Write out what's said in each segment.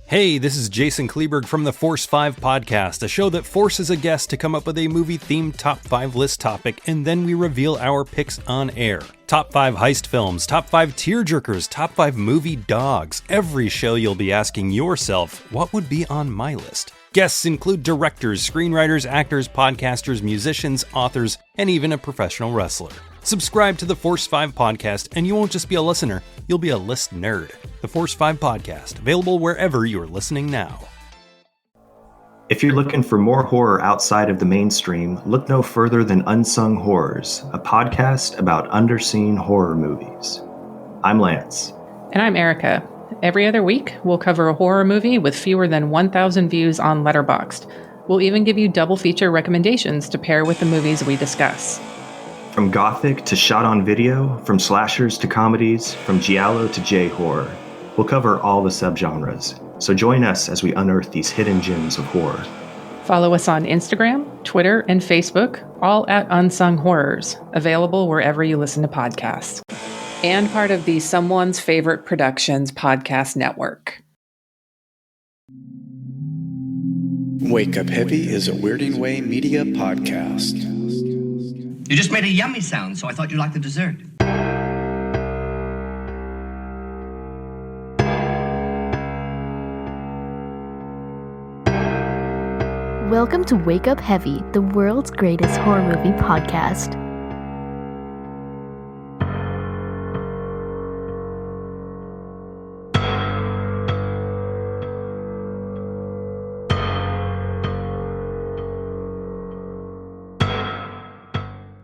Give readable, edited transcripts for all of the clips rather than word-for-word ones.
Hey, this is Jason Kleberg from the Force 5 podcast, a show that forces a guest to come up with a movie-themed top 5 list topic, and then we reveal our picks on air. Top 5 heist films, top 5 tearjerkers, top 5 movie dogs. Every show you'll be asking yourself, what would be on my list? Guests include directors, screenwriters, actors, podcasters, musicians, authors, and even a professional wrestler. Subscribe to the Force 5 podcast, and you won't just be a listener, you'll be a list nerd. The Force 5 podcast, available wherever you're listening now. If you're looking for more horror outside of the mainstream, look no further than Unsung Horrors, a podcast about underseen horror movies. I'm Lance. And I'm Erica. Every other week, we'll cover a horror movie with fewer than 1,000 views on Letterboxd. We'll even give you double feature recommendations to pair with the movies we discuss. From gothic to shot on video, from slashers to comedies, from giallo to J-horror, we'll cover all the subgenres. So join us as we unearth these hidden gems of horror. Follow us on Instagram, Twitter, and Facebook, all at Unsung Horrors, available wherever you listen to podcasts. And part of the Someone's Favorite Productions podcast network. Wake Up Heavy is a Weirding Way media podcast. You just made a yummy sound, so I thought you'd like the dessert. Welcome to Wake Up Heavy, the world's greatest horror movie podcast.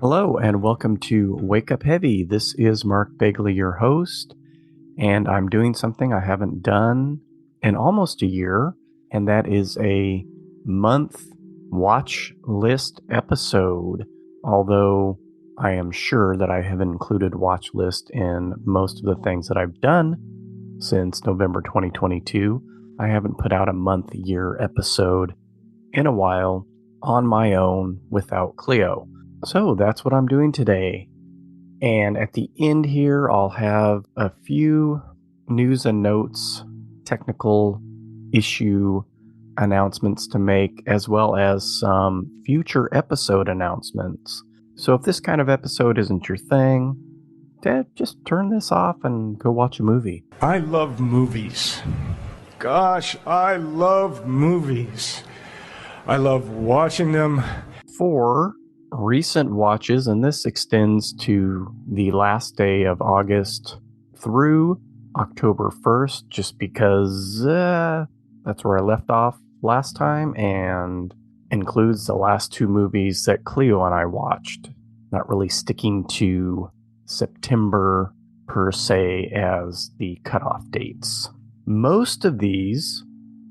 Hello and welcome to Wake Up Heavy. This is Mark Begley, your host, and I'm doing something I haven't done in almost a year, and that is a month watch list episode. Although I am sure that I have included watch list in most of the things that I've done since November 2022, I haven't put out a month-year episode in a while on my own without Cleo. So that's what I'm doing today. And at the end here, I'll have a few news and notes, technical issue announcements to make, as well as some future episode announcements. So if this kind of episode isn't your thing, just turn this off and go watch a movie. I love movies. Gosh, I love movies. I love watching them. For recent watches, and this extends to the last day of August through October 1st, just because that's where I left off last time, and includes the last two movies that Cleo and I watched. Not really sticking to September per se as the cutoff dates. Most of these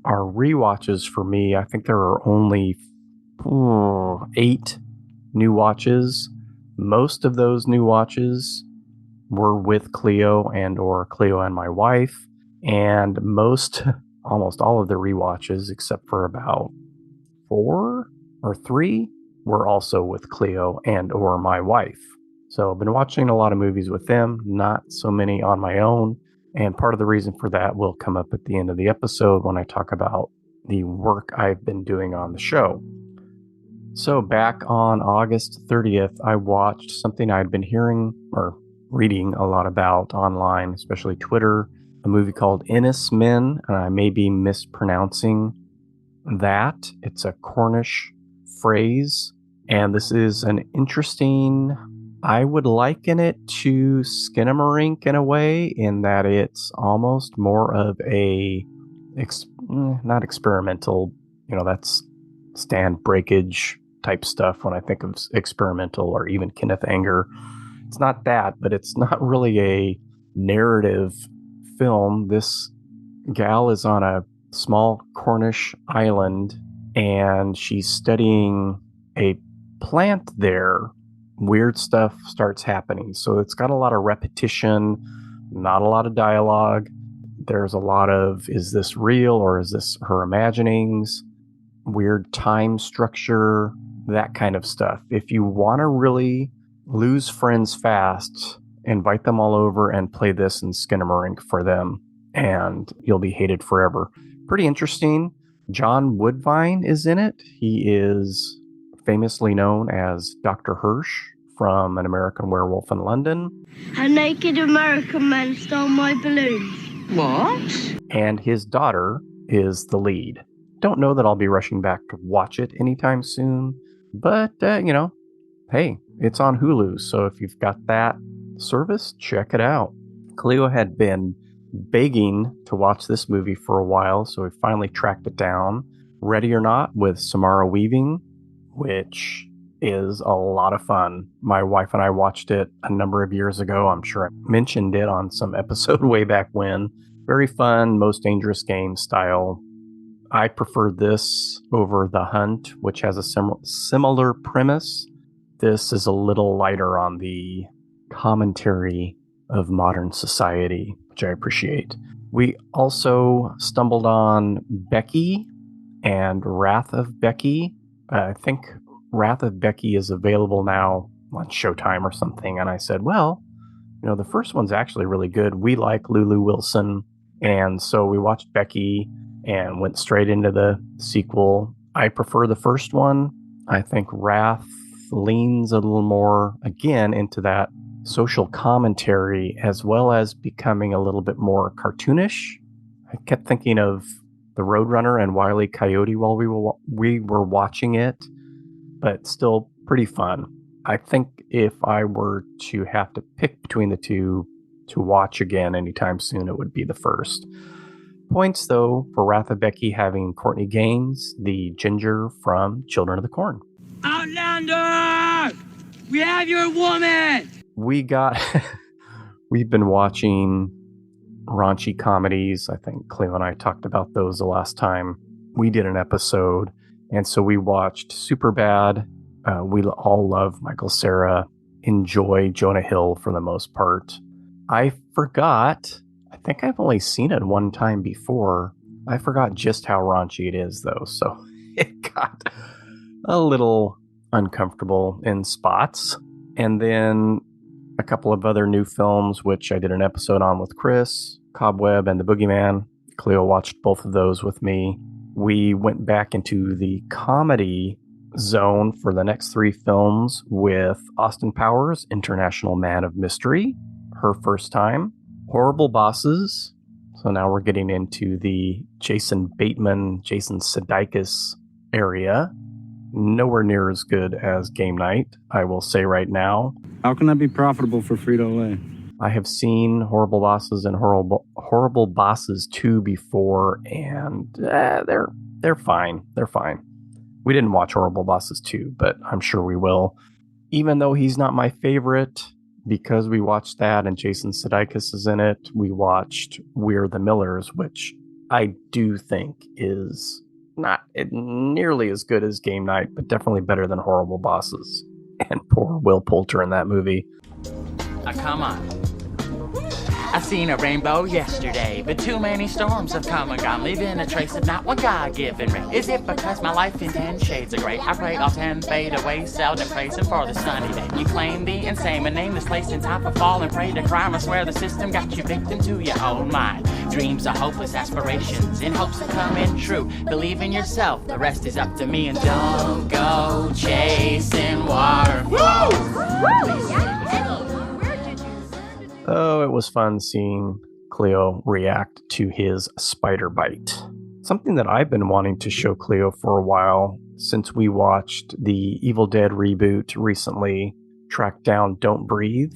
are rewatches for me. I think there are only 8 new watches. Most of those new watches were with Cleo or Cleo and my wife, and almost all of the rewatches, except for about 4 or 3, were also with Cleo or my wife. So I've been watching a lot of movies with them, not so many on my own, and part of the reason for that will come up at the end of the episode when I talk about the work I've been doing on the show. So back on August 30th, I watched something I'd been hearing or reading a lot about online, especially Twitter, a movie called Innis Men, and I may be mispronouncing that. It's a Cornish phrase, and this is an interesting, I would liken it to Skinamarink in a way, in that it's almost more of a, not experimental, that's stand breakage type stuff when I think of experimental, or even Kenneth Anger. It's not that, but it's not really a narrative film. This gal is on a small Cornish island, and she's studying a plant there. Weird stuff starts happening. So it's got a lot of repetition, not a lot of dialogue. There's a lot of, is this real or is this her imaginings? Weird time structure, that kind of stuff. If you want to really lose friends fast, invite them all over and play this in Skinamarink for them, and you'll be hated forever. Pretty interesting. John Woodvine is in it. He is famously known as Dr. Hirsch from An American Werewolf in London. A naked American man stole my balloons. What? And his daughter is the lead. Don't know that I'll be rushing back to watch it anytime soon, but, hey, it's on Hulu, so if you've got that service, check it out. Cleo had been begging to watch this movie for a while, so we finally tracked it down. Ready or Not with Samara Weaving, which is a lot of fun. My wife and I watched it a number of years ago. I'm sure I mentioned it on some episode way back when. Very fun, Most Dangerous Game style. I prefer this over The Hunt, which has a similar premise. This is a little lighter on the commentary of modern society, which I appreciate. We also stumbled on Becky and Wrath of Becky. I think Wrath of Becky is available now on Showtime or something. And I said, well, the first one's actually really good. We like Lulu Wilson. And so we watched Becky and went straight into the sequel. I prefer the first one. I think Wrath leans a little more, again, into that social commentary as well as becoming a little bit more cartoonish. I kept thinking of The Roadrunner and Wile E. Coyote while we were watching it, but still pretty fun. I think if I were to have to pick between the two to watch again anytime soon, it would be the first. Points, though, for Wrath of Becky having Courtney Gaines, the ginger from Children of the Corn. Outlander! We have your woman! We've been watching raunchy comedies. I think Cleo and I talked about those the last time we did an episode. And so we watched Superbad. We all love Michael Cera, enjoy Jonah Hill for the most part. I think I've only seen it one time before. I forgot just how raunchy it is, though. So it got a little uncomfortable in spots. And then a couple of other new films, which I did an episode on with Chris, Cobweb and The Boogeyman. Cleo watched both of those with me. We went back into the comedy zone for the next three films with Austin Powers, International Man of Mystery, her first time. Horrible Bosses. So now we're getting into the Jason Bateman, Jason Sudeikis area. Nowhere near as good as Game Night, I will say right now. How can that be profitable for Frito-Lay? I have seen Horrible Bosses and Horrible Bosses 2 before, and they're fine. They're fine. We didn't watch Horrible Bosses 2, but I'm sure we will. Even though he's not my favorite, because we watched that and Jason Sudeikis is in it, we watched We're the Millers, which I do think is not nearly as good as Game Night, but definitely better than Horrible Bosses. And poor Will Poulter in that movie. Come on. I seen a rainbow yesterday, but too many storms have come and gone, leaving a trace of not one God-given ray. Is it because my life in 10 shades of gray? I pray all 10 fade away, seldom praising for the sunny day. You claim the insane and nameless place in time for fall and pray to crime. I swear the system got you victim to your own mind. Dreams are hopeless aspirations in hopes of coming true. Believe in yourself, the rest is up to me. And don't go chasing waterfalls. Oh, it was fun seeing Cleo react to his spider bite. Something that I've been wanting to show Cleo for a while since we watched the Evil Dead reboot recently, tracked down Don't Breathe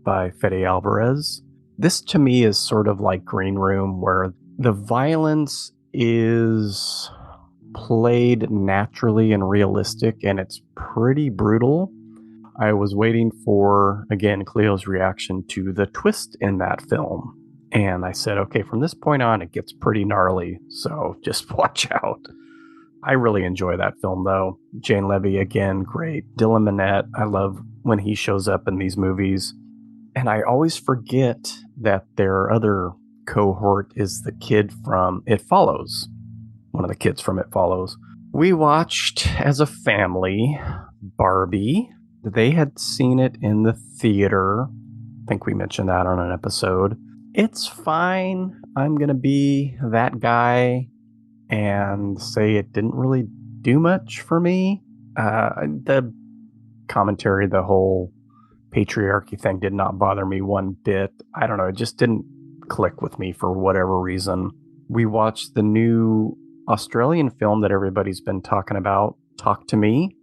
by Fede Alvarez. This to me is sort of like Green Room, where the violence is played naturally and realistic, and it's pretty brutal. I was waiting for, again, Cleo's reaction to the twist in that film. And I said, okay, from this point on, it gets pretty gnarly, so just watch out. I really enjoy that film, though. Jane Levy, again, great. Dylan Minnette, I love when he shows up in these movies. And I always forget that their other cohort is the kid from It Follows. One of the kids from It Follows. We watched, as a family, Barbie. They had seen it in the theater. I think we mentioned that on an episode. It's fine. I'm going to be that guy and say it didn't really do much for me. The commentary, the whole patriarchy thing did not bother me one bit. I don't know, it just didn't click with me for whatever reason. We watched the new Australian film that everybody's been talking about, Talk to Me,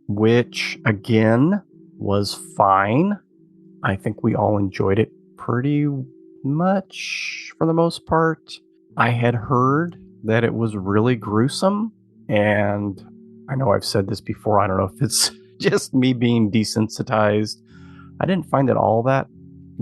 which again was fine. I think we all enjoyed it pretty much for the most part. I had heard that it was really gruesome, and I know I've said this before. I don't know if it's just me being desensitized. I didn't find it all that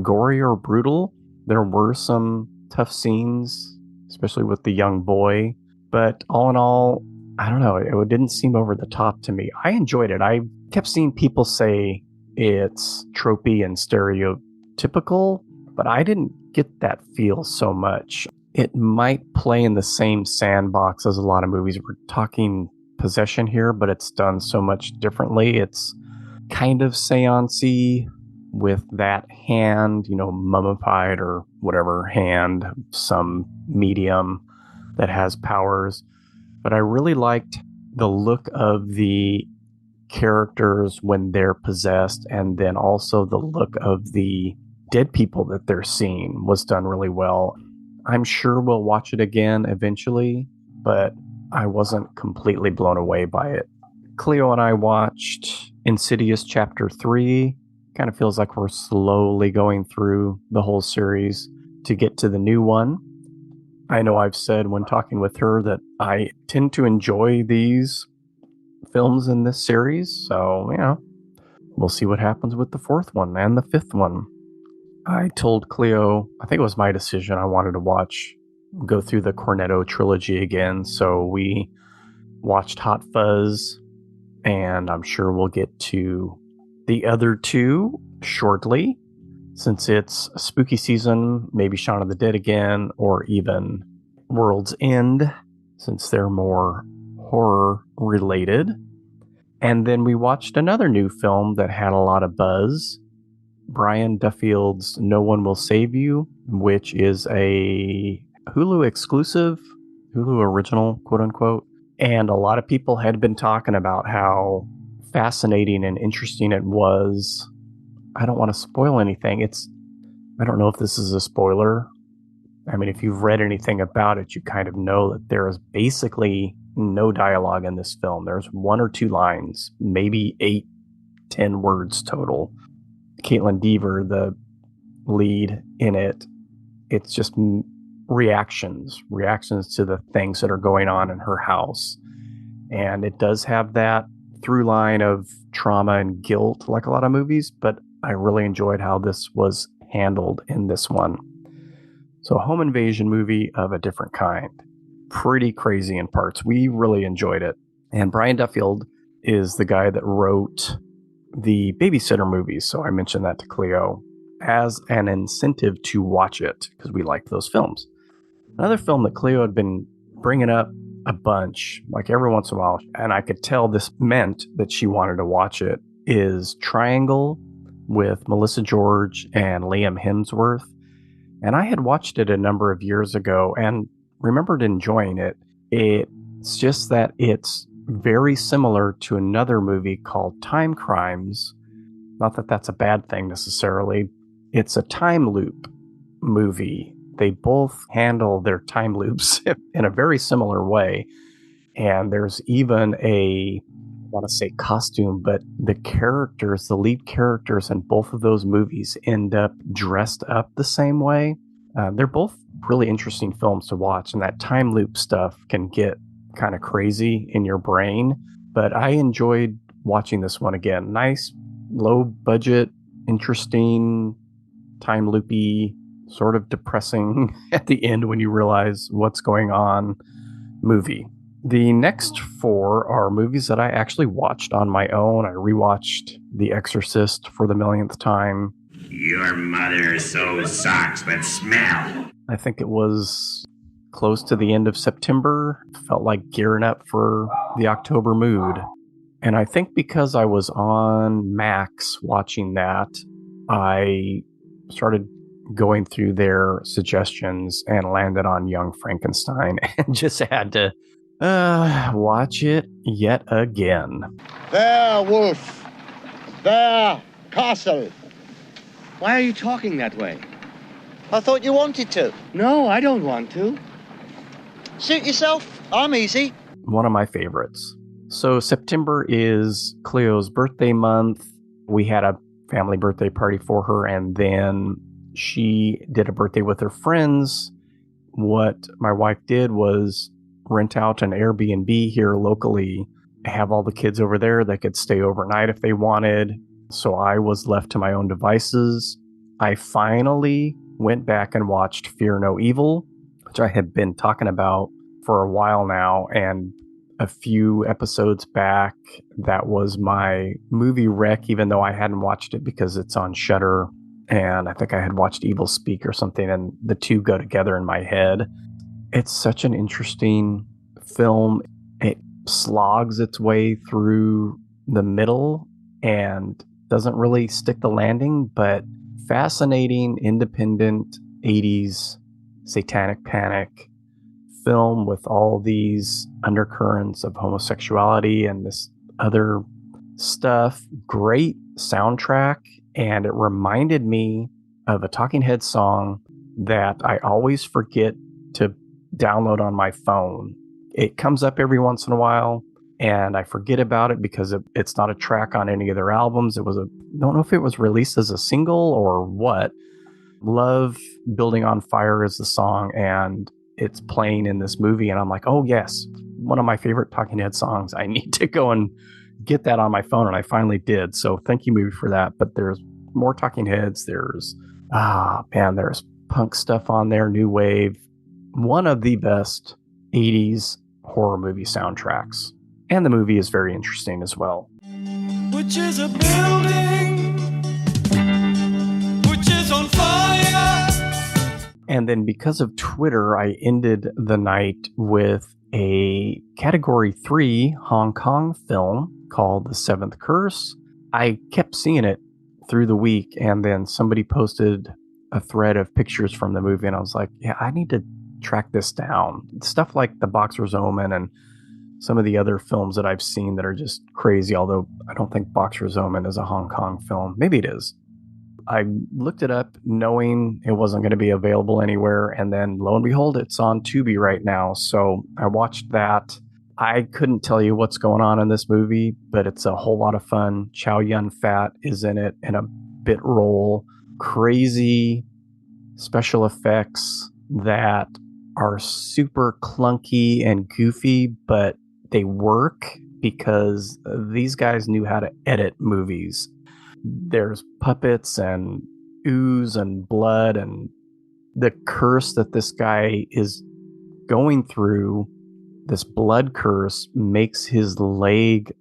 gory or brutal. There were some tough scenes, especially with the young boy. But all in all, I don't know, it didn't seem over the top to me. I enjoyed it. I kept seeing people say it's tropey and stereotypical, but I didn't get that feel so much. It might play in the same sandbox as a lot of movies. We're talking possession here, but it's done so much differently. It's kind of seance-y with that hand, mummified or whatever hand, some medium that has powers. But I really liked the look of the characters when they're possessed, and then also the look of the dead people that they're seeing was done really well. I'm sure we'll watch it again eventually, but I wasn't completely blown away by it. Cleo and I watched Insidious Chapter 3. Kind of feels like we're slowly going through the whole series to get to the new one. I know I've said when talking with her that I tend to enjoy these films in this series, so, we'll see what happens with the fourth one and the fifth one. I told Cleo, I think it was my decision, I wanted to go through the Cornetto trilogy again, so we watched Hot Fuzz, and I'm sure we'll get to the other two shortly, since it's spooky season, maybe Shaun of the Dead again, or even World's End, since they're more horror related. And then we watched another new film that had a lot of buzz, Brian Duffield's No One Will Save You, which is a Hulu exclusive, Hulu original, quote unquote. And a lot of people had been talking about how fascinating and interesting it was. I don't want to spoil anything. I don't know if this is a spoiler. I mean, if you've read anything about it, you kind of know that there is basically no dialogue in this film. There's one or two lines, maybe 8-10 words total. Caitlin Dever, the lead in it, it's just reactions to the things that are going on in her house. And it does have that through line of trauma and guilt like a lot of movies, but I really enjoyed how this was handled in this one. So a home invasion movie of a different kind. Pretty crazy in parts. We really enjoyed it. And Brian Duffield is the guy that wrote the Babysitter movies, so I mentioned that to Cleo as an incentive to watch it because we liked those films. Another film that Cleo had been bringing up a bunch, like every once in a while, and I could tell this meant that she wanted to watch it, is Triangle with Melissa George and Liam Hemsworth. And I had watched it a number of years ago and remembered enjoying it. It's just that it's very similar to another movie called Time Crimes. Not that that's a bad thing necessarily. It's a time loop movie. They both handle their time loops in a very similar way. And there's even I want to say costume, but the lead characters in both of those movies end up dressed up the same way. They're both really interesting films to watch, and that time loop stuff can get kind of crazy in your brain. But I enjoyed watching this one again. Nice, low budget, interesting, time loopy, sort of depressing at the end when you realize what's going on movie. The next four are movies that I actually watched on my own. I rewatched The Exorcist for the millionth time. Your mother sews socks that smell. I think it was close to the end of September. Felt like gearing up for the October mood. And I think because I was on Max watching that, I started going through their suggestions and landed on Young Frankenstein and just had to watch it yet again. There, Wolf. There, Castle. Why are you talking that way? I thought you wanted to. No, I don't want to. Suit yourself. I'm easy. One of my favorites. So September is Cleo's birthday month. We had a family birthday party for her, and then she did a birthday with her friends. What my wife did was rent out an Airbnb here locally, have all the kids over there that could stay overnight if they wanted. So I was left to my own devices. I finally went back and watched Fear No Evil, which I had been talking about for a while now. And a few episodes back, that was my movie rec, even though I hadn't watched it because it's on Shudder. And I think I had watched Evil Speak or something, and the two go together in my head. It's such an interesting film. It slogs its way through the middle and doesn't really stick the landing, but fascinating, independent 80s satanic panic film with all these undercurrents of homosexuality and this other stuff. Great soundtrack, and it reminded me of a Talking Heads song that I always forget to download on my phone. It comes up every once in a while, and I forget about it because it's not a track on any of their albums. I don't know if it was released as a single or what. Love Building on Fire is the song, and it's playing in this movie, and I'm like, oh yes, one of my favorite Talking Head songs. I need to go and get that on my phone, and I finally did. So thank you, movie, for that. But there's more Talking Heads. There's punk stuff on there, new wave. One of the best 80s horror movie soundtracks. And the movie is very interesting as well. Which is a building which is on fire. And then because of Twitter, I ended the night with a Category 3 Hong Kong film called The Seventh Curse. I kept seeing it through the week, and then somebody posted a thread of pictures from the movie, and I was like, yeah, I need to track this down. Stuff like The Boxer's Omen and some of the other films that I've seen that are just crazy, although I don't think Boxer's Omen is a Hong Kong film. Maybe it is. I looked it up knowing it wasn't going to be available anywhere, and then lo and behold, it's on Tubi right now. So I watched that. I couldn't tell you what's going on in this movie, but it's a whole lot of fun. Chow Yun-fat is in it in a bit role. Crazy special effects that are super clunky and goofy, but they work because these guys knew how to edit movies. There's puppets and ooze and blood, and the curse that this guy is going through, this blood curse, makes his leg,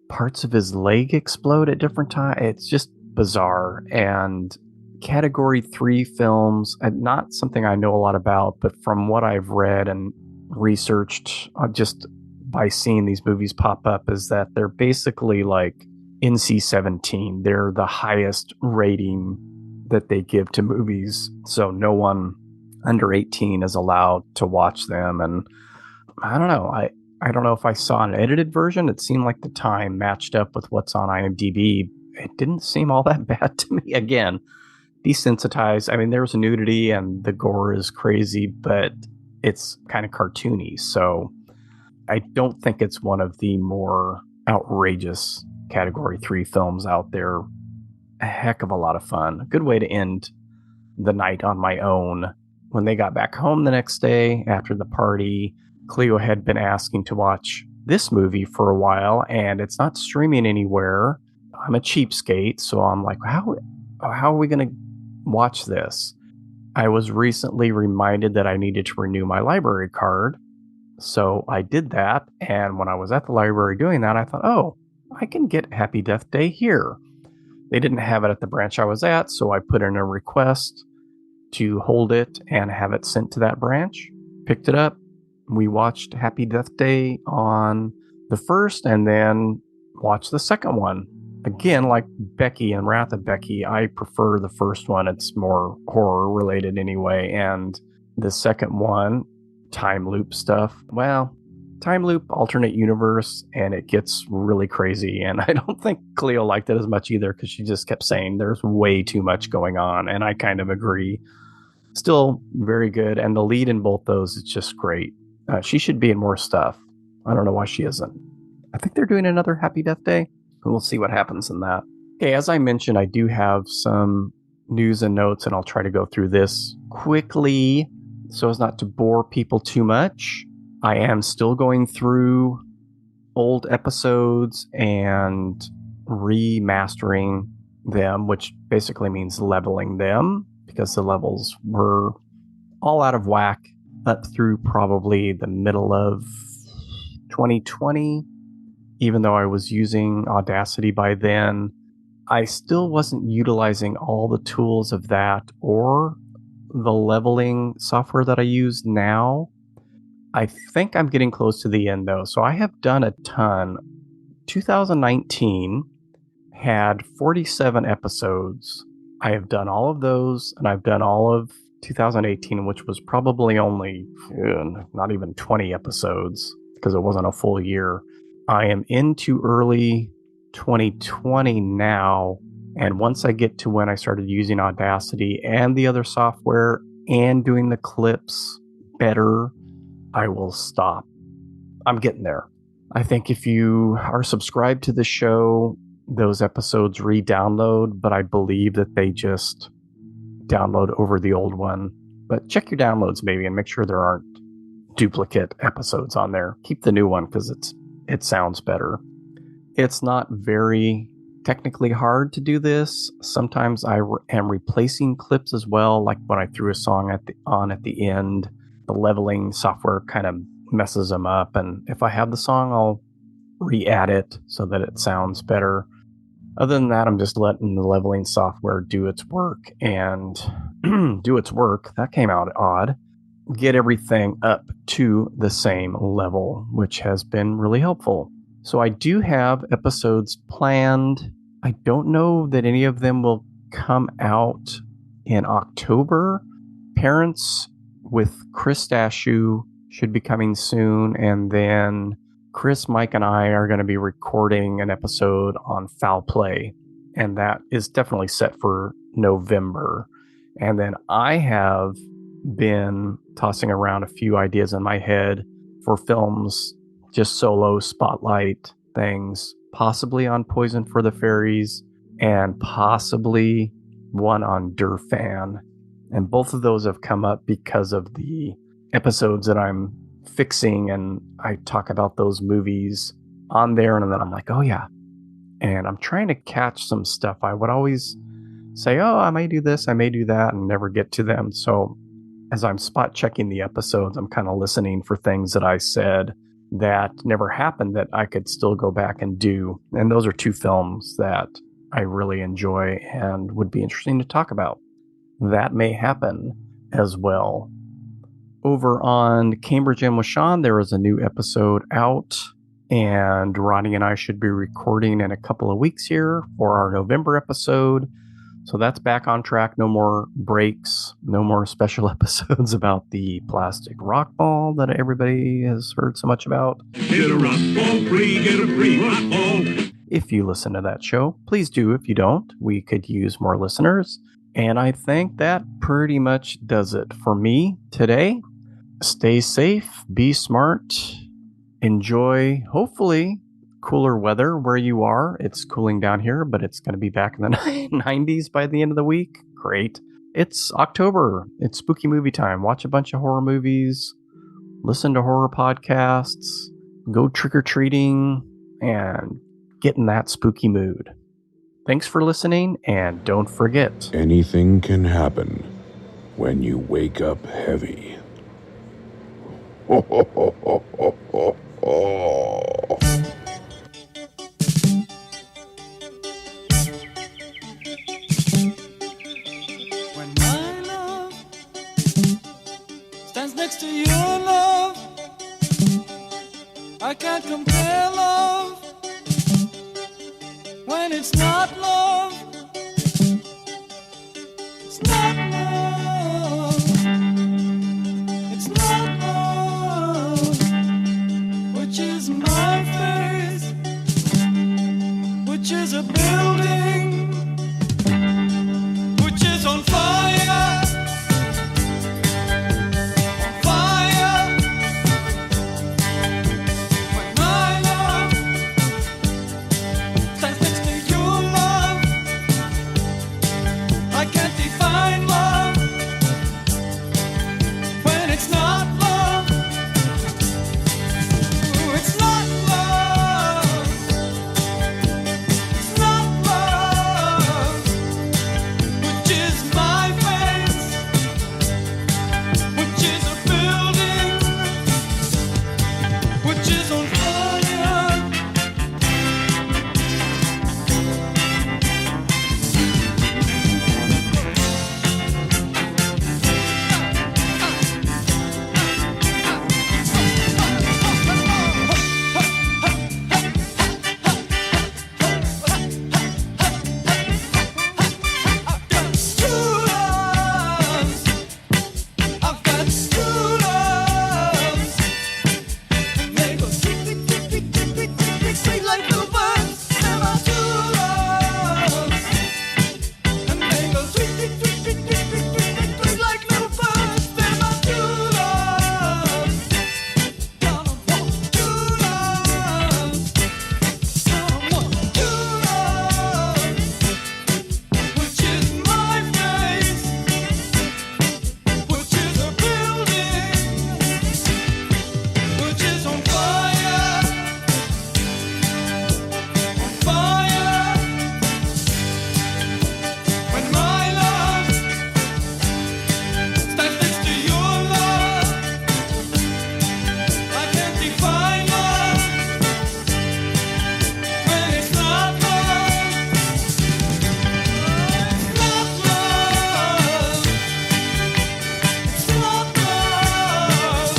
parts of his leg explode at different times. It's just bizarre. And Category 3 films, not something I know a lot about, but from what I've read and researched just by seeing these movies pop up, is that they're basically like NC-17. They're the highest rating that they give to movies. So no one under 18 is allowed to watch them. And I don't know. I don't know if I saw an edited version. It seemed like the time matched up with what's on IMDb. It didn't seem all that bad to me. Again, desensitized. I mean, there's nudity and the gore is crazy, but it's kind of cartoony. So I don't think it's one of the more outrageous Category 3 films out there. A heck of a lot of fun. A good way to end the night on my own. When they got back home the next day after the party, Cleo had been asking to watch this movie for a while, and it's not streaming anywhere. I'm a cheapskate, so I'm like, how are we going to watch this? I was recently reminded that I needed to renew my library card, so I did that, and when I was at the library doing that, I thought, oh, I can get Happy Death Day here. They didn't have it at the branch I was at, so I put in a request to hold it and have it sent to that branch. Picked it up. We watched Happy Death Day on the first, and then watched the second one. again, like Becky and Wrath of Becky, I prefer the first one. It's more horror related anyway. And the second one, time loop stuff, well, time loop, alternate universe, and it gets really crazy. And I don't think Cleo liked it as much either, because she just kept saying there's way too much going on. And I kind of agree. Still very good. And the lead in both those is just great. She should be in more stuff. I don't know why she isn't. I think they're doing another Happy Death Day. We'll see what happens in that. Okay, as I mentioned, I do have some news and notes, and I'll try to go through this quickly so as not to bore people too much. I am still going through old episodes and remastering them, which basically means leveling them, because the levels were all out of whack up through probably the middle of 2020. Even though I was using Audacity by then, I still wasn't utilizing all the tools of that or the leveling software that I use now. I think I'm getting close to the end though. So I have done a ton. 2019 had 47 episodes. I have done all of those, and I've done all of 2018, which was probably only not even 20 episodes because it wasn't a full year. I am into early 2020 now, and once I get to when I started using Audacity and the other software and doing the clips better, I will stop. I'm getting there. I think if you are subscribed to the show, those episodes re-download, but I believe that they just download over the old one. But check your downloads maybe and make sure there aren't duplicate episodes on there. Keep the new one because it sounds better. It's not very technically hard to do this. Sometimes I am replacing clips as well, like when I threw a song at the end. The leveling software kind of messes them up, and if I have the song, I'll re-add it so that it sounds better. Other than that, I'm just letting the leveling software do its work and do its work. That came out odd. Get everything up to the same level, which has been really helpful. So I do have episodes planned. I don't know that any of them will come out in October. Parents with Chris Dashu should be coming soon, and then Chris, Mike, and I are going to be recording an episode on foul play, and that is definitely set for November. And then I have been tossing around a few ideas in my head for films, just solo spotlight things, possibly on Poison for the Fairies and possibly one on Durfan. And both of those have come up because of the episodes that I'm fixing, and I talk about those movies on there, and then I'm like, oh yeah. And I'm trying to catch some stuff. I would always say, oh, I may do this, I may do that, and never get to them. So as I'm spot checking the episodes, I'm kind of listening for things that I said that never happened that I could still go back and do. And those are two films that I really enjoy and would be interesting to talk about. That may happen as well. Over on Cambridge and with Sean, there is a new episode out, and Ronnie and I should be recording in a couple of weeks here for our November episode. So that's back on track. No more breaks, no more special episodes about the plastic rock ball that everybody has heard so much about. Get a rock ball free, get a free rock ball. If you listen to that show, please do. If you don't, we could use more listeners. And I think that pretty much does it for me today. Stay safe, be smart, enjoy, hopefully, cooler weather where you are. It's cooling down here, but it's going to be back in the 90s by the end of the week. Great. It's October. It's spooky movie time. Watch a bunch of horror movies, listen to horror podcasts, go trick-or-treating, and get in that spooky mood. Thanks for listening, and don't forget, anything can happen when you wake up heavy. Ho, ho, ho, ho, ho, ho, ho. When my love stands next to your love, I can't compare love. When when it's not love. It's not love. It's not love. Which is my face, which is a building, which is on fire. On fire. When my love stands next to your love, I can't define love when it's not love. It's not love. It's not love. Which is my face, which is a building, which is on fire. True loves. I've got true loves. They go tweet, tweet, tweet, tweet, tweet, tweet, tweet, tweet, tweet like little birds. They're my true loves. And they go tweet, tweet, tweet, tweet, tweet, tweet, tweet, tweet, tweet like little birds. They're my true loves. Gonna want true loves. Gonna want true loves. Which is my face, which is a building, which is on fire. On fire. When my love stands next to your love, I can't define love when it's not love. It's not love. It's not love.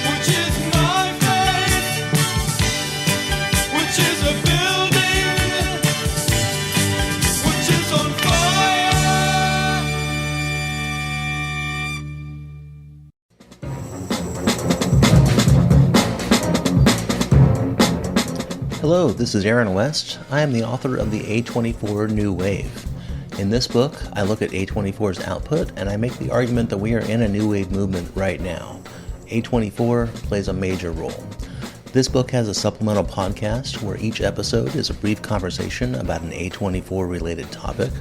Which is my face, which is a building, which is on fire. Hello, this is Aaron West. I am the author of the A24 New Wave. In this book, I look at A24's output and I make the argument that we are in a new wave movement right now. A24 plays a major role. This book has a supplemental podcast where each episode is a brief conversation about an A24 related topic,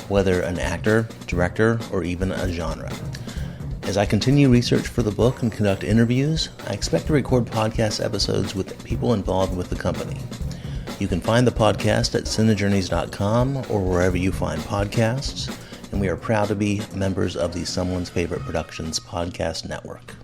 whether an actor, director, or even a genre. As I continue research for the book and conduct interviews, I expect to record podcast episodes with people involved with the company. You can find the podcast at cinejourneys.com or wherever you find podcasts, and we are proud to be members of the Someone's Favorite Productions podcast network.